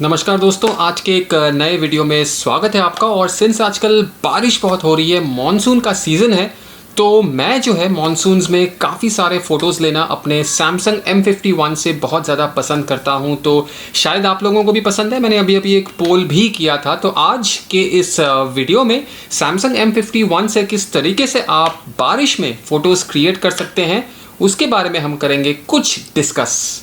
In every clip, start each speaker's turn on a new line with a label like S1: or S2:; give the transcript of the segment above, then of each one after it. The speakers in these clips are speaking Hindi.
S1: नमस्कार दोस्तों, आज के एक नए वीडियो में स्वागत है आपका। और सिंस आजकल बारिश बहुत हो रही है, मॉनसून का सीज़न है, तो मैं जो है मॉनसून्स में काफ़ी सारे फ़ोटोज़ लेना अपने सैमसंग M51 से बहुत ज़्यादा पसंद करता हूं। तो शायद आप लोगों को भी पसंद है। मैंने अभी एक पोल भी किया था। तो आज के इस वीडियो में सैमसंग M51 से किस तरीके से आप बारिश में फ़ोटोज़ क्रिएट कर सकते हैं, उसके बारे में हम करेंगे कुछ डिस्कस।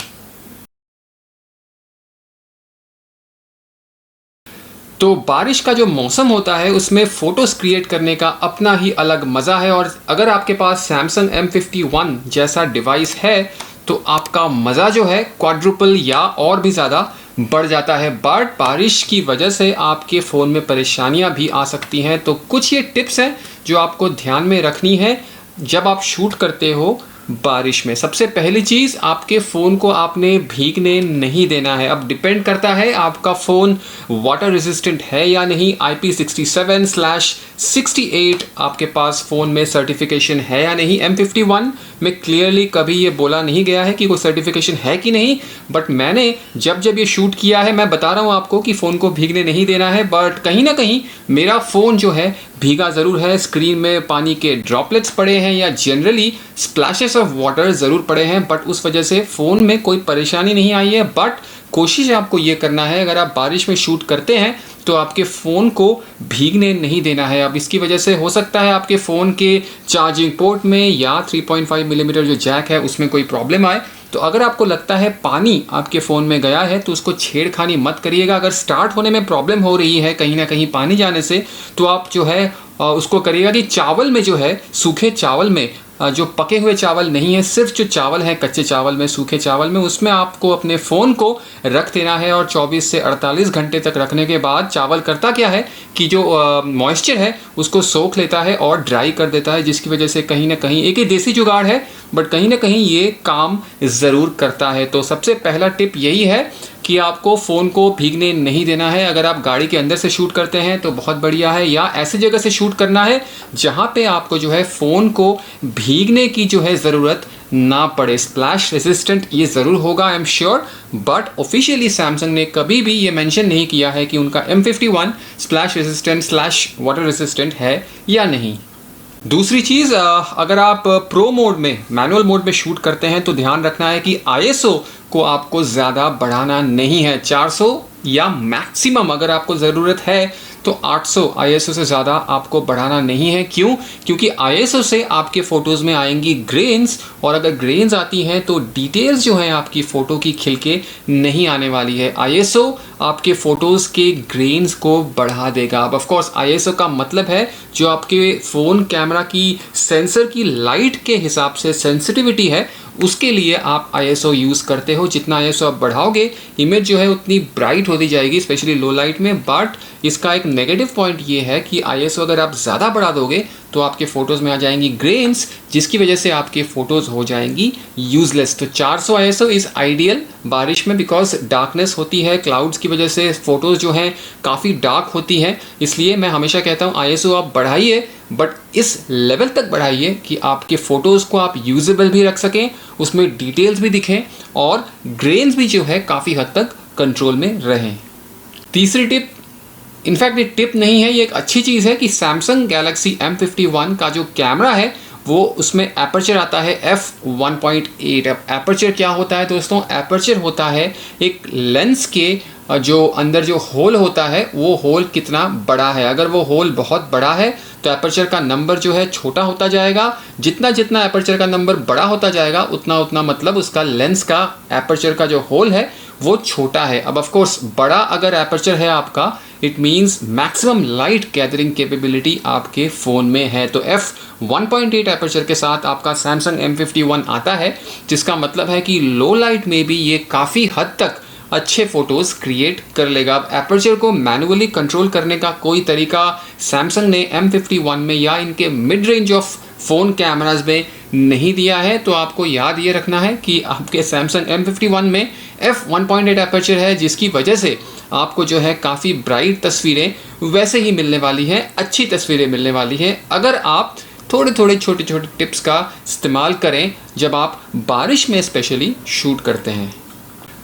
S1: तो बारिश का जो मौसम होता है उसमें फ़ोटोज़ क्रिएट करने का अपना ही अलग मज़ा है। और अगर आपके पास सैमसंग M51 जैसा डिवाइस है तो आपका मज़ा जो है क्वाड्रुपल या और भी ज़्यादा बढ़ जाता है। बट बारिश की वजह से आपके फ़ोन में परेशानियां भी आ सकती हैं। तो कुछ ये टिप्स हैं जो आपको ध्यान में रखनी है जब आप शूट करते हो बारिश में। सबसे पहली चीज़, आपके फ़ोन को आपने भीगने नहीं देना है। अब डिपेंड करता है आपका फ़ोन वाटर रेजिस्टेंट है या नहीं। IP67/68 आपके पास फ़ोन में सर्टिफिकेशन है या नहीं। M51 में क्लियरली कभी ये बोला नहीं गया है कि कोई सर्टिफिकेशन है कि नहीं। बट मैंने जब ये शूट किया है, मैं बता रहा हूँ आपको कि फ़ोन को भीगने नहीं देना है। बट कहीं ना कहीं मेरा फ़ोन जो है भीगा ज़रूर है। स्क्रीन में पानी के ड्रॉपलेट्स पड़े हैं या जनरली स्प्लैशेस ऑफ वाटर ज़रूर पड़े हैं। बट उस वजह से फ़ोन में कोई परेशानी नहीं आई है। बट कोशिश आपको ये करना है, अगर आप बारिश में शूट करते हैं तो आपके फ़ोन को भीगने नहीं देना है। अब इसकी वजह से हो सकता है आपके फ़ोन के चार्जिंग पोर्ट में या 3.5 मिलीमीटर जो जैक है उसमें कोई प्रॉब्लम आए। तो अगर आपको लगता है पानी आपके फ़ोन में गया है तो उसको छेड़खानी मत करिएगा। अगर स्टार्ट होने में प्रॉब्लम हो रही है कहीं ना कहीं पानी जाने से, तो आप जो है उसको करिएगा कि चावल में जो है, सूखे चावल में, जो पके हुए चावल नहीं है, सिर्फ जो चावल है कच्चे चावल में, सूखे चावल में, उसमें आपको अपने फ़ोन को रख देना है। और 24 से 48 घंटे तक रखने के बाद चावल करता क्या है कि जो मॉइस्चर है उसको सोख लेता है और ड्राई कर देता है, जिसकी वजह से कहीं ना कहीं, एक ही देसी जुगाड़ है बट कहीं ना कहीं ये काम ज़रूर करता है। तो सबसे पहला टिप यही है कि आपको फ़ोन को भीगने नहीं देना है। अगर आप गाड़ी के अंदर से शूट करते हैं तो बहुत बढ़िया है, या ऐसी जगह से शूट करना है जहाँ पे आपको जो है फ़ोन को भीगने की जो है ज़रूरत ना पड़े। स्प्लैश रेजिस्टेंट ये ज़रूर होगा, I am sure. But officially Samsung ने कभी भी ये मेंशन नहीं किया है कि उनका M51 splash resistant / water resistant है या नहीं। दूसरी चीज़, अगर आप प्रो मोड में, मैनुअल मोड में शूट करते हैं तो ध्यान रखना है कि ISO को आपको ज़्यादा बढ़ाना नहीं है। 400 या मैक्सिमम अगर आपको ज़रूरत है तो 800 ISO से ज़्यादा आपको बढ़ाना नहीं है। क्यों? क्योंकि ISO से आपके फ़ोटोज़ में आएंगी ग्रेन्स, और अगर ग्रेन्स आती हैं तो डिटेल्स जो हैं आपकी फ़ोटो की खिल के नहीं आने वाली है। ISO आपके फ़ोटोज़ के ग्रेन्स को बढ़ा देगा। अब ऑफकोर्स ISO का मतलब है जो आपके फ़ोन कैमरा की सेंसर की लाइट के हिसाब से सेंसिटिविटी है, उसके लिए आप ISO यूज़ करते हो। जितना ISO आप बढ़ाओगे, इमेज जो है उतनी ब्राइट होती जाएगी, स्पेशली लो लाइट में। बट इसका एक नेगेटिव पॉइंट ये है कि ISO अगर आप ज़्यादा बढ़ा दोगे तो आपके फ़ोटोज़ में आ जाएंगी ग्रेन्स, जिसकी वजह से आपके फ़ोटोज़ हो जाएंगी यूज़लेस। तो 400 ISO इज़ आइडियल बारिश में, बिकॉज डार्कनेस होती है, क्लाउड्स की वजह से फ़ोटोज़ जो हैं काफ़ी डार्क होती हैं। इसलिए मैं हमेशा कहता हूँ ISO आप बढ़ाइए, बट इस लेवल तक बढ़ाइए कि आपके फ़ोटोज़ को आप यूजेबल भी रख सकें, उसमें डिटेल्स भी दिखें और ग्रेन्स भी जो है काफ़ी हद तक कंट्रोल में रहें। तीसरी टिप, इनफैक्ट ये टिप नहीं है, ये एक अच्छी चीज़ है कि सैमसंग गैलेक्सी M51 का जो कैमरा है वो, उसमें एपर्चर आता है f1.8। अब एपर्चर क्या होता है दोस्तों? एपर्चर होता है एक लेंस के जो अंदर जो होल होता है, वो होल कितना बड़ा है। अगर वो होल बहुत बड़ा है तो एपर्चर का नंबर जो है छोटा होता जाएगा। जितना जितना एपर्चर का नंबर बड़ा होता जाएगा उतना उतना मतलब उसका लेंस का एपर्चर का जो होल है वो छोटा है। अब ऑफ कोर्स बड़ा अगर एपर्चर है आपका, it means maximum light gathering capability आपके फ़ोन में है। तो f1.8 एपर्चर के साथ आपका सैमसंग M51 आता है, जिसका मतलब है कि लो लाइट में भी ये काफ़ी हद तक अच्छे फ़ोटोज़ क्रिएट कर लेगा। अब एपर्चर को मैनुअली कंट्रोल करने का कोई तरीका सैमसंग ने M51 में या इनके mid range of phone cameras में नहीं दिया है। तो आपको याद ये रखना है कि आपके सैमसंग M51 में f1.8 एपर्चर है, जिसकी वजह से आपको जो है काफ़ी ब्राइट तस्वीरें वैसे ही मिलने वाली हैं, अच्छी तस्वीरें मिलने वाली हैं, अगर आप थोड़े थोड़े छोटे छोटे टिप्स का इस्तेमाल करें जब आप बारिश में स्पेशली शूट करते हैं।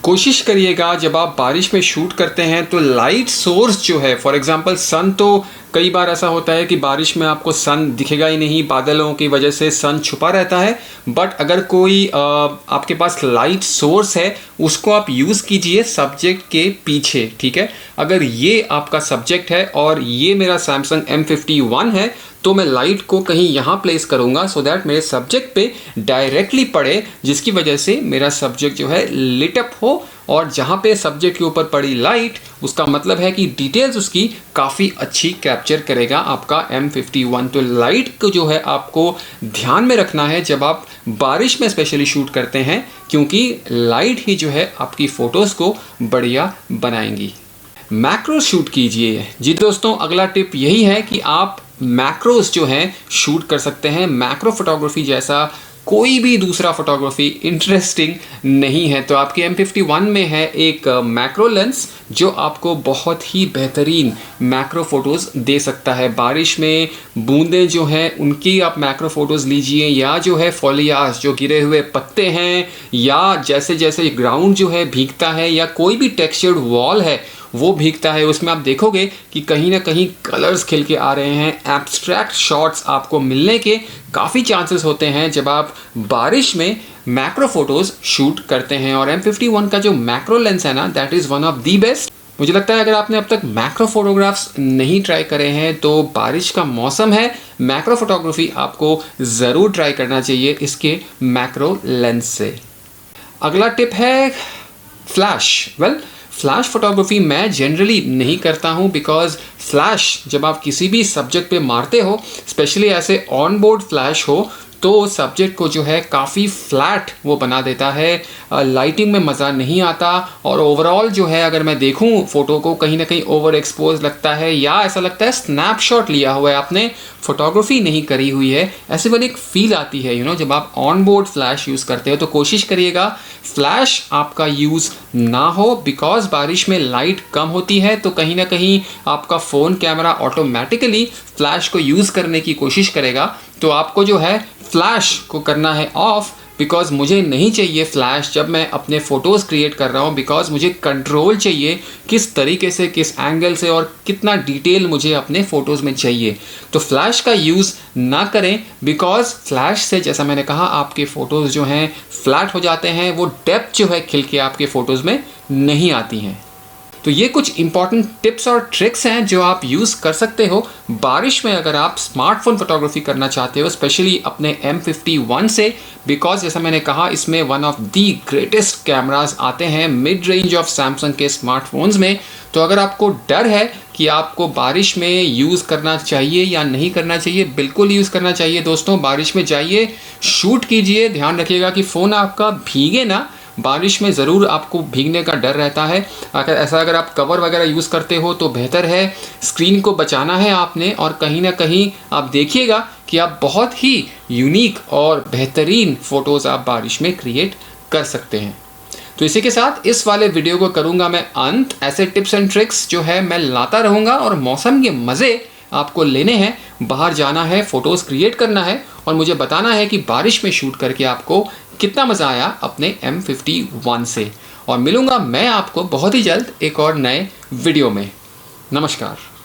S1: कोशिश करिएगा जब आप बारिश में शूट करते हैं तो लाइट सोर्स जो है, फॉर एग्जांपल सन, तो कई बार ऐसा होता है कि बारिश में आपको सन दिखेगा ही नहीं, बादलों की वजह से सन छुपा रहता है। बट अगर कोई आपके पास लाइट सोर्स है उसको आप यूज़ कीजिए सब्जेक्ट के पीछे, ठीक है। अगर ये आपका सब्जेक्ट है और ये मेरा सैमसंग M51 है तो मैं लाइट को कहीं यहाँ प्लेस करूँगा सो दैट मेरे सब्जेक्ट पे डायरेक्टली पड़े, जिसकी वजह से मेरा सब्जेक्ट जो है लिट अप हो। और जहाँ पे सब्जेक्ट के ऊपर पड़ी लाइट, उसका मतलब है कि डिटेल्स उसकी काफ़ी अच्छी कैप्चर करेगा आपका M51। तो लाइट को जो है आपको ध्यान में रखना है जब आप बारिश में स्पेशली शूट करते हैं, क्योंकि लाइट ही जो है आपकी फ़ोटोज़ को बढ़िया बनाएंगी। मैक्रो शूट कीजिए। जी दोस्तों, अगला टिप यही है कि आप मैक्रोस जो हैं शूट कर सकते हैं। मैक्रो फोटोग्राफी जैसा कोई भी दूसरा फोटोग्राफी इंटरेस्टिंग नहीं है। तो आपके M51 में है एक मैक्रो लेंस जो आपको बहुत ही बेहतरीन मैक्रो फोटोज़ दे सकता है। बारिश में बूंदें जो हैं उनकी आप मैक्रो फोटोज़ लीजिए, या जो है फॉलियाज जो गिरे हुए पत्ते हैं, या जैसे जैसे ग्राउंड जो है भीगता है, या कोई भी टेक्सचर्ड वॉल है वो भीगता है, उसमें आप देखोगे कि कहीं ना कहीं कलर्स खिल के आ रहे हैं। एब्स्ट्रैक्ट शॉट्स आपको मिलने के काफ़ी चांसेस होते हैं जब आप बारिश में मैक्रो फोटोज़ शूट करते हैं। और M51 का जो मैक्रो लेंस है ना, that is one of the best. मुझे लगता है अगर आपने अब तक मैक्रो फोटोग्राफ्स नहीं ट्राई करे हैं तो बारिश का मौसम है, मैक्रो फोटोग्राफी आपको ज़रूर ट्राई करना चाहिए इसके मैक्रो लेंस से। अगला टिप है फ्लैश। फ्लैश फोटोग्राफी मैं जनरली नहीं करता हूँ, बिकॉज फ्लैश जब आप किसी भी सब्जेक्ट पे मारते हो, स्पेशली ऐसे ऑन बोर्ड फ्लैश हो, तो सब्जेक्ट को जो है काफ़ी फ्लैट वो बना देता है, लाइटिंग में मज़ा नहीं आता, और ओवरऑल जो है अगर मैं देखूं फ़ोटो को कहीं ना कहीं ओवर एक्सपोज लगता है, या ऐसा लगता है स्नैपशॉट लिया हुआ है, आपने फोटोग्राफी नहीं करी हुई है, ऐसे वाली एक फील आती है जब आप ऑन बोर्ड फ्लैश यूज़ करते हो। तो कोशिश करिएगा फ्लैश आपका यूज़ ना हो, बिकॉज बारिश में लाइट कम होती है, तो कहीं ना कहीं आपका फ़ोन कैमरा ऑटोमेटिकली फ्लैश को यूज़ करने की कोशिश करेगा। तो आपको जो है फ्लैश को करना है ऑफ, बिकॉज मुझे नहीं चाहिए फ्लैश जब मैं अपने फ़ोटोज़ क्रिएट कर रहा हूँ, बिकॉज मुझे कंट्रोल चाहिए किस तरीके से, किस एंगल से और कितना डिटेल मुझे अपने फ़ोटोज़ में चाहिए। तो फ्लैश का यूज़ ना करें, बिकॉज फ्लैश से जैसा मैंने कहा आपके फ़ोटोज़ जो हैं फ्लैट हो जाते हैं, वो डेप्थ जो है खिल के आपके फ़ोटोज़ में नहीं आती हैं। तो ये कुछ इंपॉर्टेंट टिप्स और ट्रिक्स हैं जो आप यूज़ कर सकते हो बारिश में अगर आप स्मार्टफोन फोटोग्राफी करना चाहते हो, स्पेशली अपने M51 से, बिकॉज जैसा मैंने कहा इसमें one of the greatest cameras आते हैं मिड रेंज ऑफ सैमसंग के स्मार्टफोन्स में। तो अगर आपको डर है कि आपको बारिश में यूज़ करना चाहिए या नहीं करना चाहिए, बिल्कुल यूज़ करना चाहिए दोस्तों। बारिश में जाइए, शूट कीजिए, ध्यान रखिएगा कि फ़ोन आपका भीगे ना। बारिश में ज़रूर आपको भीगने का डर रहता है, अगर आप कवर वगैरह यूज़ करते हो तो बेहतर है। स्क्रीन को बचाना है आपने, और कहीं ना कहीं आप देखिएगा कि आप बहुत ही यूनिक और बेहतरीन फ़ोटोज़ आप बारिश में क्रिएट कर सकते हैं। तो इसी के साथ इस वाले वीडियो को करूँगा मैं अंत। ऐसे टिप्स एंड ट्रिक्स जो है मैं लाता रहूँगा, और मौसम के मज़े आपको लेने हैं, बाहर जाना है, फ़ोटोज़ क्रिएट करना है, और मुझे बताना है कि बारिश में शूट करके आपको कितना मज़ा आया अपने M51 से। और मिलूँगा मैं आपको बहुत ही जल्द एक और नए वीडियो में। नमस्कार।